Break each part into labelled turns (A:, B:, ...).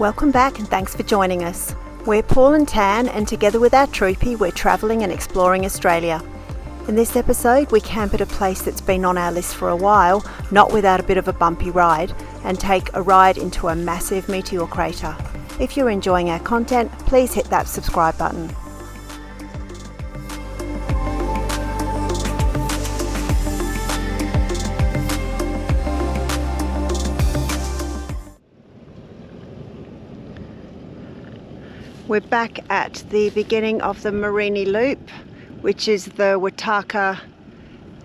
A: Welcome back and thanks for joining us. We're Paul and Tan, and together with our troopy we're travelling and exploring Australia. In this episode we camp at a place that's been on our list for a while, not without a bit of a bumpy ride, and take a ride into a massive meteor crater. If you're enjoying our content, please hit that subscribe button. We're back at the beginning of the Marini Loop, which is the Wataka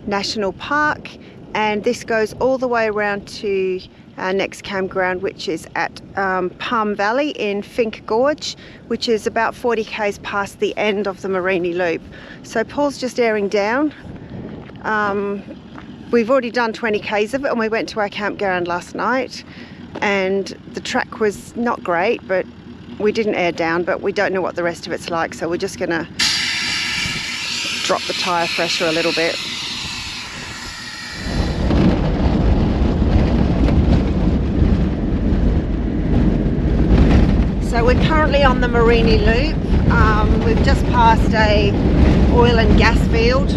A: National Park, and this goes all the way around to our next campground, which is at Palm Valley in FINKE Gorge, which is about 40 k's past the end of the Marini Loop. So Paul's just airing down. We've already done 20 k's of it, and we went to our campground last night, and the track was not great, but we didn't air down, but we don't know what the rest of it's like, so we're just gonna drop the tyre pressure a little bit. So we're currently on the Marini Loop. We've just passed a oil and gas field,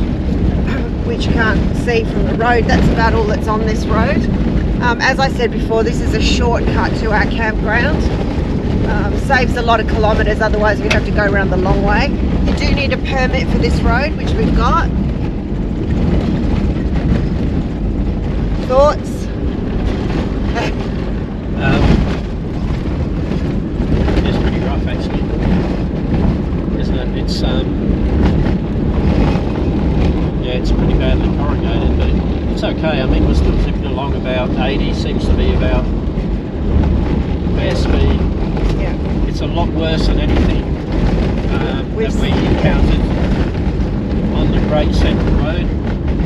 A: which you can't see from the road. That's about all that's on this road. As I said before, this is a shortcut to our campground. Saves a lot of kilometres, otherwise we'd have to go around the long way. You do need a permit for this road, which we've got. Thoughts?
B: It's pretty rough actually, isn't it? It's yeah, it's pretty badly corrugated, but it's okay. I mean, we're still zipping along about 80, seems to be about fair speed.
A: Yeah.
B: It's a lot worse than anything that we encountered on the Great Central Road.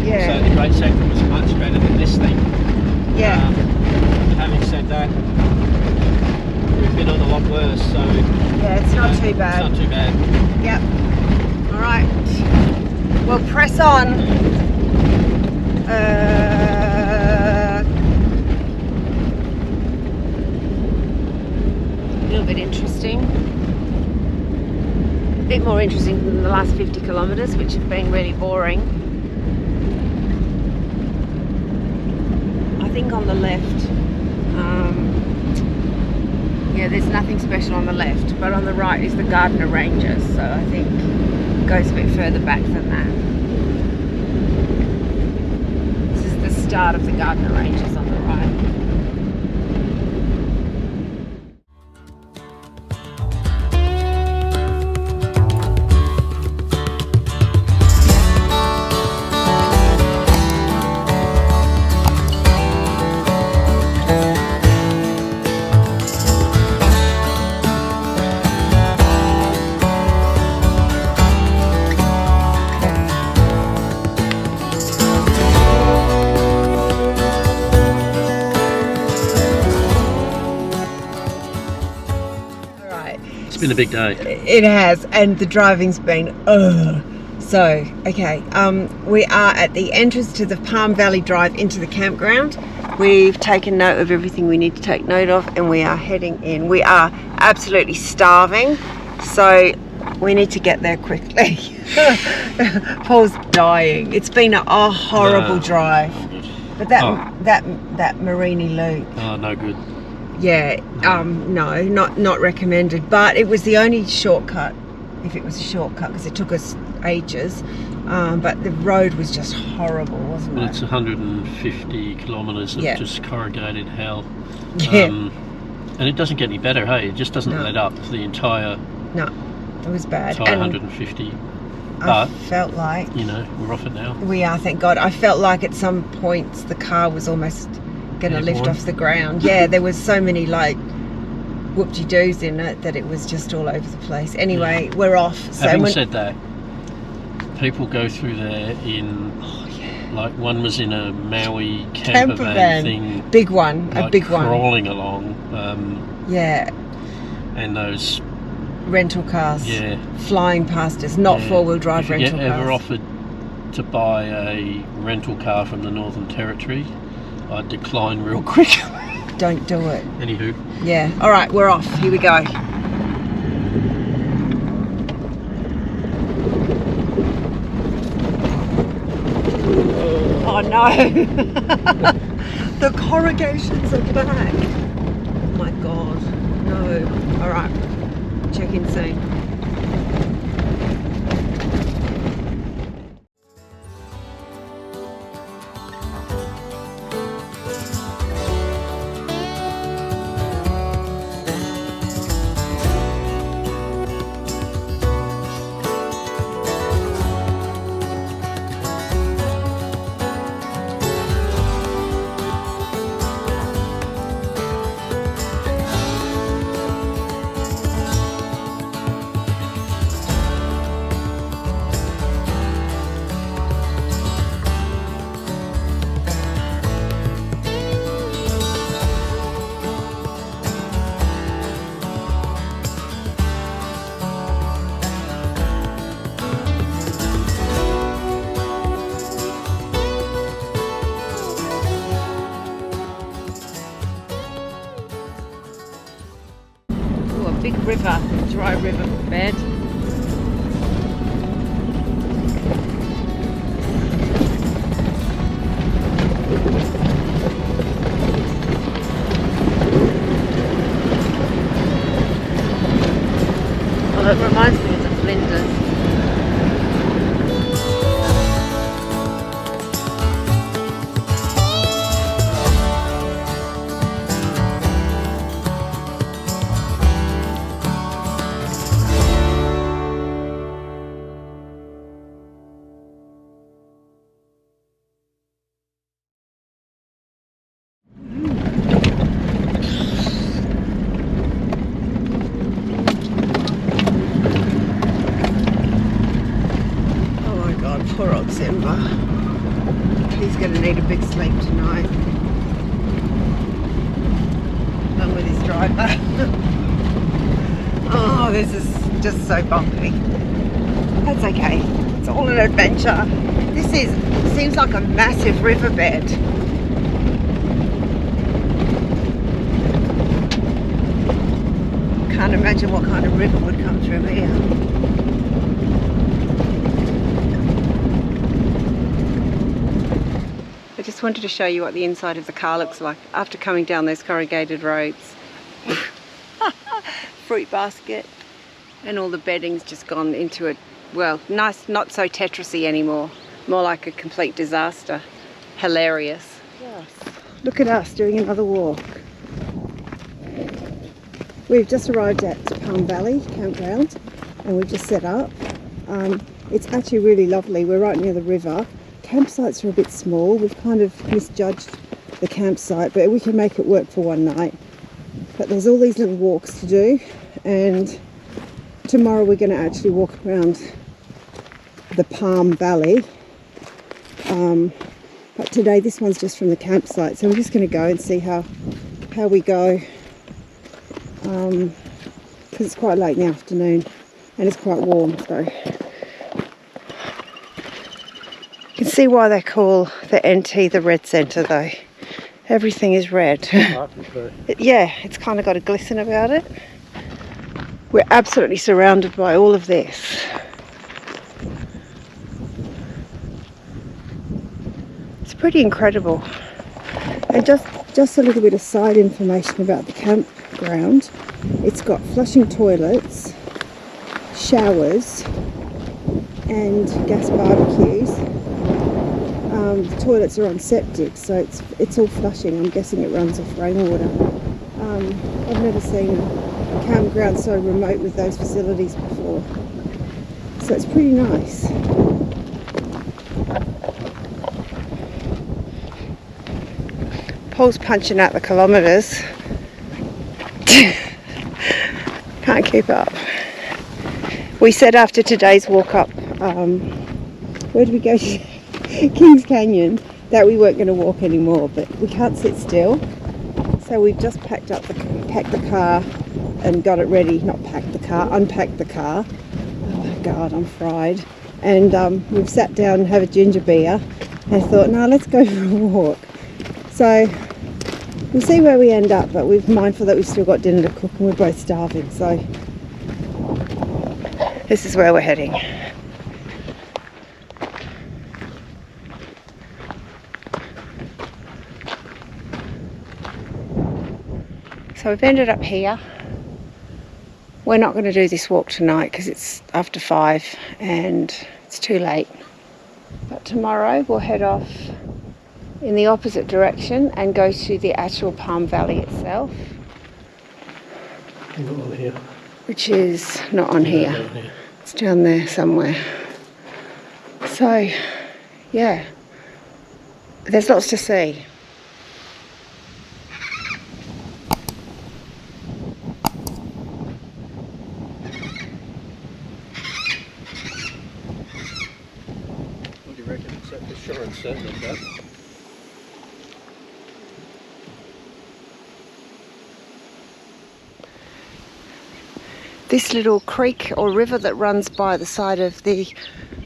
A: Yeah.
B: So the Great Central was much better than this thing.
A: Yeah.
B: Having said that, we've been on a lot worse, so
A: Yeah, it's not too bad.
B: It's not too bad.
A: Yep. Alright. We'll press on. A little bit interesting. A bit more interesting than the last 50 kilometres, which have been really boring. I think on the left, yeah, there's nothing special on the left, but on the right is the Gardner Ranges, so I think it goes a bit further back than that. This is the start of the Gardner Ranges on the right.
B: It's been a big day.
A: It has, and the driving's been So, okay, we are at the entrance to the Palm Valley Drive into the campground. We've taken note of everything we need to take note of, and we are heading in. We are absolutely starving, so we need to get there quickly. Paul's dying. It's been a horrible drive. But that Marini Loop.
B: Oh, no good.
A: Yeah, no, not recommended. But it was the only shortcut, if it was a shortcut, because it took us ages. But the road was just horrible, wasn't it?
B: It's 150 kilometres of just corrugated hell.
A: Yeah.
B: And it doesn't get any better, hey? It just doesn't let up for the entire...
A: No, it was bad.
B: Entire 150. But,
A: I felt like...
B: You know, we're off it now.
A: We are, thank God. I felt like at some points the car was almost going to lift off the ground. Yeah, there was so many like whoop-de-doos in it that it was just all over the place. Anyway, we're off. So
B: having said that, people go through there in like one was in a Maui camper van thing,
A: big one,
B: like
A: a big one,
B: crawling along.
A: Yeah,
B: and those
A: rental cars, flying past us. Not four-wheel drive rental cars.
B: If you ever offered to buy a rental car from the Northern Territory, I'd decline real quick.
A: don't do it.
B: Anywho.
A: Yeah. All right, we're off. Here we go. Oh no! The corrugations are back. Oh my god. No. All right. Check in soon. Big river, dry river bed. Well, it reminds me of the Flinders. Poor old Simba. He's going to need a big sleep tonight. Along with his driver. Oh, this is just so bumpy. That's okay. It's all an adventure. This seems like a massive riverbed. Can't imagine what kind of river would come through here. I just wanted to show you what the inside of the car looks like after coming down those corrugated roads. Fruit basket, and all the bedding's just gone into a, well, nice, not so Tetrisy anymore, more like a complete disaster. Hilarious. Yes. Look at us doing another walk. We've just arrived at Palm Valley Campground and we've just set up. It's actually really lovely. We're right near the river. Campsites are a bit small. We've kind of misjudged the campsite, but we can make it work for one night. But there's all these little walks to do, and tomorrow we're going to actually walk around the Palm Valley. But today this one's just from the campsite, so we're just going to go and see how we go. Because it's quite late in the afternoon and it's quite warm, so you can see why they call the NT the red centre though. Everything is red. Yeah, it's kind of got a glisten about it. We're absolutely surrounded by all of this. It's pretty incredible. And just a little bit of side information about the campground. It's got flushing toilets, showers and gas barbecues. The toilets are on septic, so it's all flushing. I'm guessing it runs off rainwater. I've never seen a campground so remote with those facilities before. So it's pretty nice. Paul's punching out the kilometres. Can't keep up. We said after today's walk up, where did we go? Kings Canyon, that we weren't going to walk anymore, but we can't sit still. So we've just packed the car and got it ready. Not packed the car, unpacked the car. Oh my God, I'm fried. And we've sat down and have a ginger beer and thought, no, let's go for a walk. So We'll see where we end up, but we're mindful that we've still got dinner to cook and we're both starving, so this is where we're heading. So we've ended up here. We're not going to do this walk tonight because it's after 5 and it's too late. But tomorrow we'll head off in the opposite direction and go to the actual Palm Valley itself.
B: Not on here.
A: Which is not on here.
B: Down here.
A: It's down there somewhere. So, yeah, there's lots to see.
B: What do you reckon? It's for sure and certain of that.
A: This little creek or river that runs by the side of the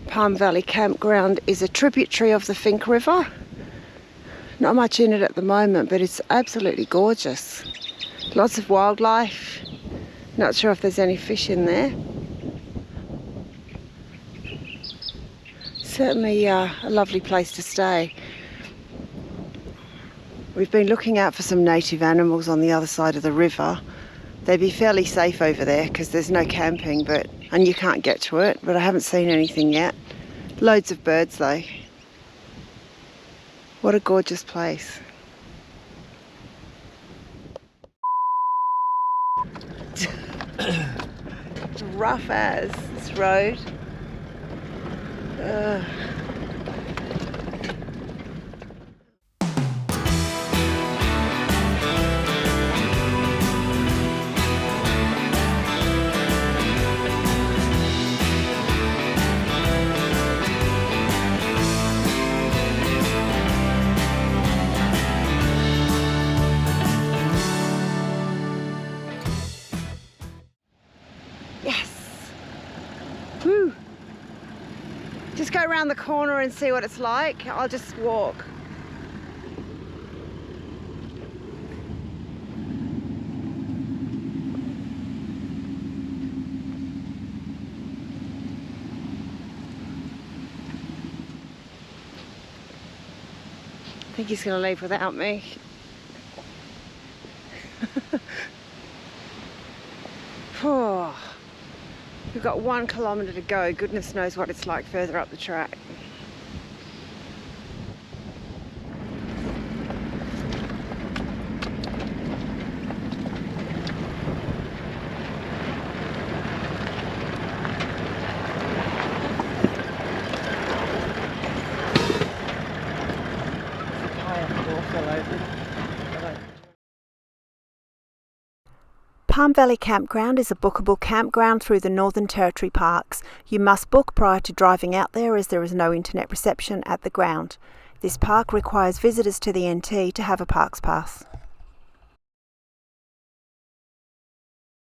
A: Palm Valley campground is a tributary of the FINKE River. Not much in it at the moment, but it's absolutely gorgeous. Lots of wildlife. Not sure if there's any fish in there. Certainly a lovely place to stay. We've been looking out for some native animals on the other side of the river. They'd be fairly safe over there because there's no camping, and you can't get to it, but I haven't seen anything yet. Loads of birds though. What a gorgeous place. It's rough as this road. Ugh. Woo! Just go around the corner and see what it's like. I'll just walk. I think he's going to leave without me. Oh. We've got 1 kilometre to go. Goodness knows what it's like further up the track. Palm Valley Campground is a bookable campground through the Northern Territory parks. You must book prior to driving out there as there is no internet reception at the ground. This park requires visitors to the NT to have a parks pass.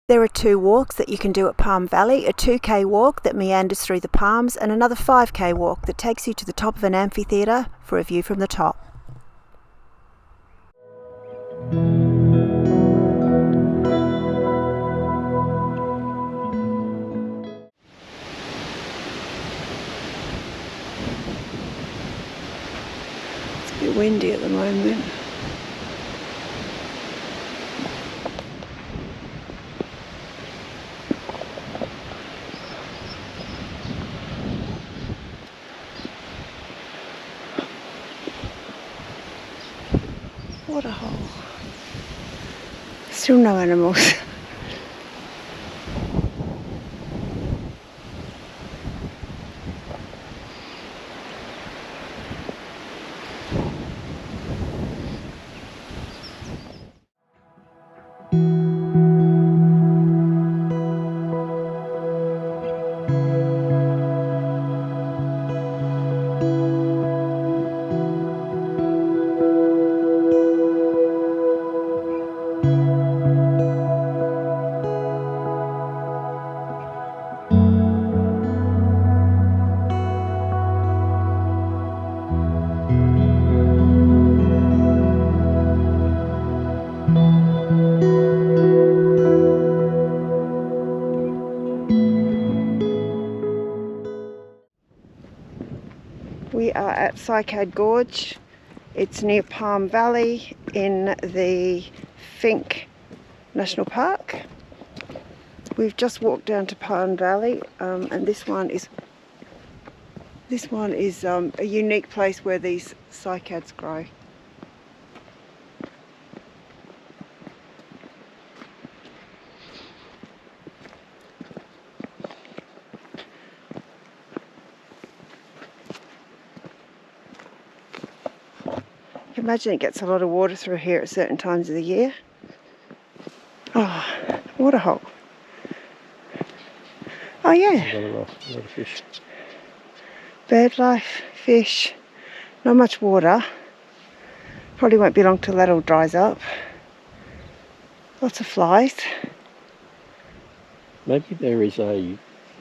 A: There are 2 walks that you can do at Palm Valley, a 2k walk that meanders through the palms and another 5k walk that takes you to the top of an amphitheatre for a view from the top. It's a bit windy at the moment. What a hole. Still no animals. FINKE Gorge. It's near Palm Valley in the FINKE National Park. We've just walked down to Palm Valley, and this one is a unique place where these cycads grow. I can imagine it gets a lot of water through here at certain times of the year. Oh, water hole. Oh yeah.
B: A lot of fish.
A: Bird life, fish, not much water. Probably won't be long till that all dries up. Lots of flies.
B: Maybe there is a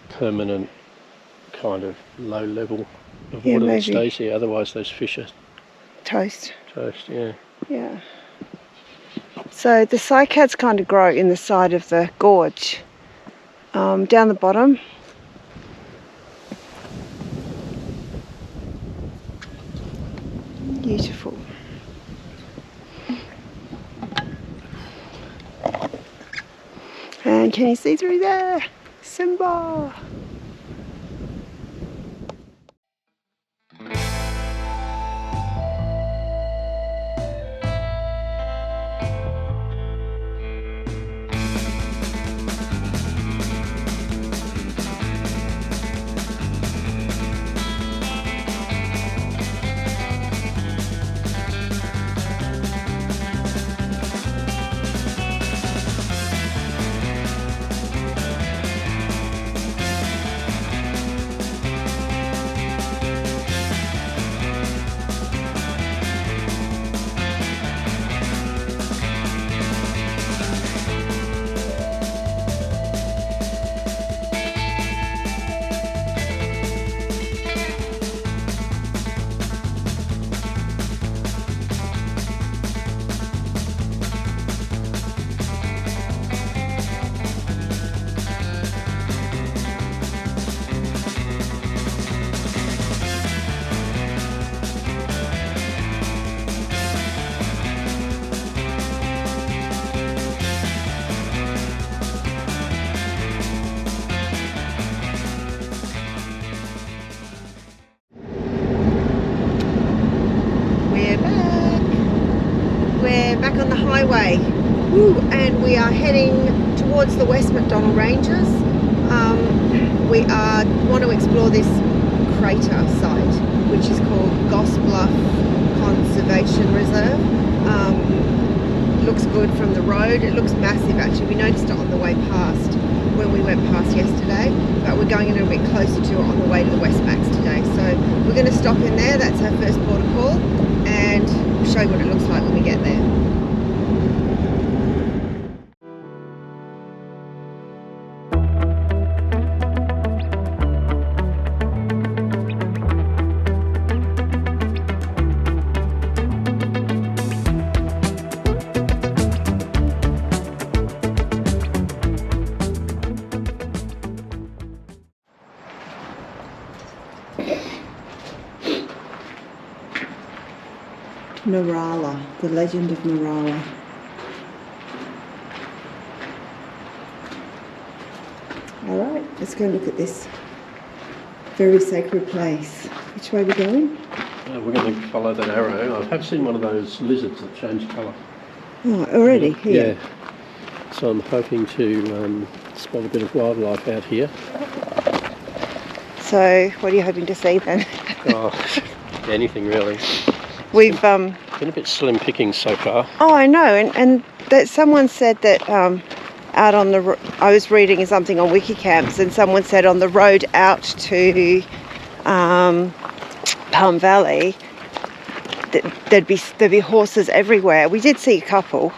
B: permanent kind of low level of
A: Yeah,
B: water that
A: maybe.
B: stays here, otherwise those fish are
A: Toast.
B: toast, yeah.
A: Yeah. So the cycads kind of grow in the side of the gorge. Down the bottom. Beautiful. And can you see through there? Simba! We're back on the highway. Woo, and we are heading towards the West McDonnell Ranges. We want to explore this crater site, which is called Goss Bluff Conservation Reserve. Looks good from the road. It looks massive actually. We noticed it on the way past when we went past yesterday, but we're going a little bit closer to it on the way to the Westmax today. So we're going to stop in there. That's our first port of call, and we'll show you what it looks like when we get there. Marala, the legend of Marala. Alright, let's go look at this very sacred place. Which way are we going?
B: We're going to follow that arrow. I have seen one of those lizards that change colour.
A: Oh, already? Here?
B: Yeah. So I'm hoping to spot a bit of wildlife out here.
A: So, what are you hoping to see then?
B: Oh, anything really.
A: We've
B: been a bit slim pickings so far.
A: Oh, I know, and that someone said that out on the I was reading something on Wikicamps, and someone said on the road out to Palm Valley that there'd be horses everywhere. We did see a couple,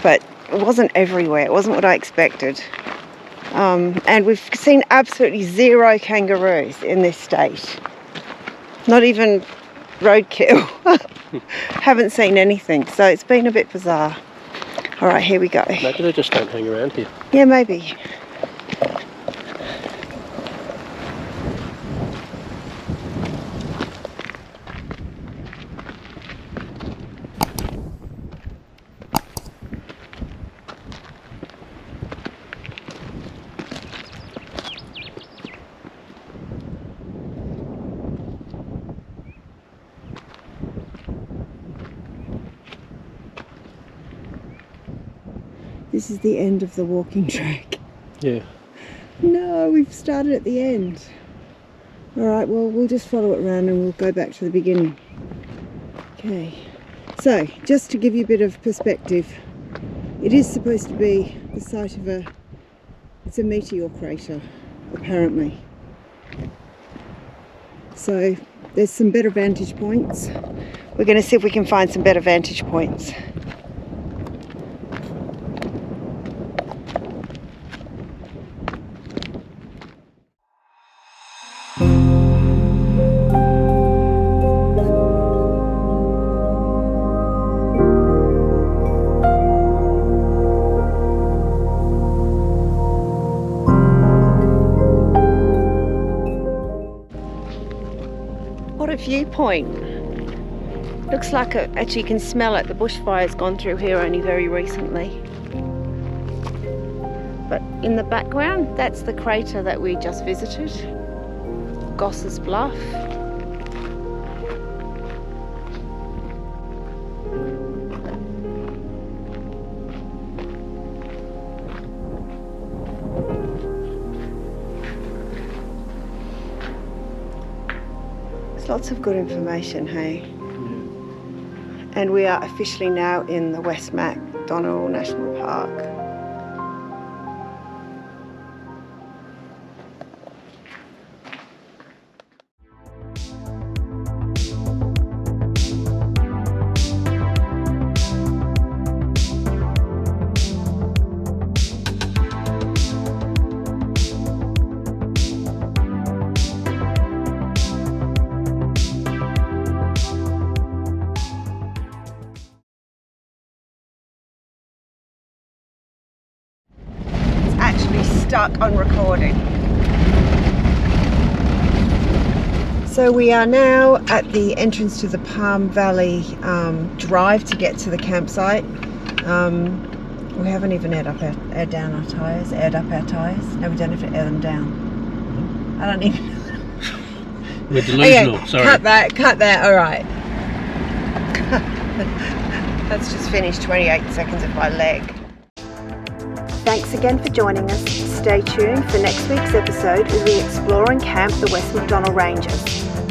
A: but it wasn't everywhere. It wasn't what I expected. And we've seen absolutely zero kangaroos in this state. Not even roadkill. Haven't seen anything, so it's been a bit bizarre. All right, here we go.
B: Maybe they just don't hang around here.
A: Yeah, maybe. This is the end of the walking track.
B: Yeah.
A: No, we've started at the end. Alright, well, we'll just follow it around and we'll go back to the beginning. Okay, so just to give you a bit of perspective, it is supposed to be the site of it's a meteor crater, apparently. So there's some better vantage points. We're going to see if we can find some better vantage points. What a viewpoint. Looks like actually you can smell it. The bushfire's gone through here only very recently. But in the background, that's the crater that we just visited. Goss's Bluff. Lots of good information, hey? Yeah. And we are officially now in the West MacDonnell National Park. Actually stuck on recording. So we are now at the entrance to the Palm Valley drive to get to the campsite. We haven't even aired up our tyres. No, we don't have to air them down. I don't even know.
B: We're delusional,
A: okay,
B: sorry.
A: Cut that, alright. That's just finished 28 seconds of my leg. Thanks again for joining us. Stay tuned for next week's episode as we explore and camp the West MacDonnell Ranges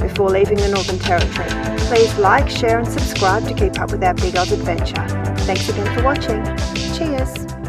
A: before leaving the Northern Territory. Please like, share and subscribe to keep up with our Big Oz adventure. Thanks again for watching. Cheers!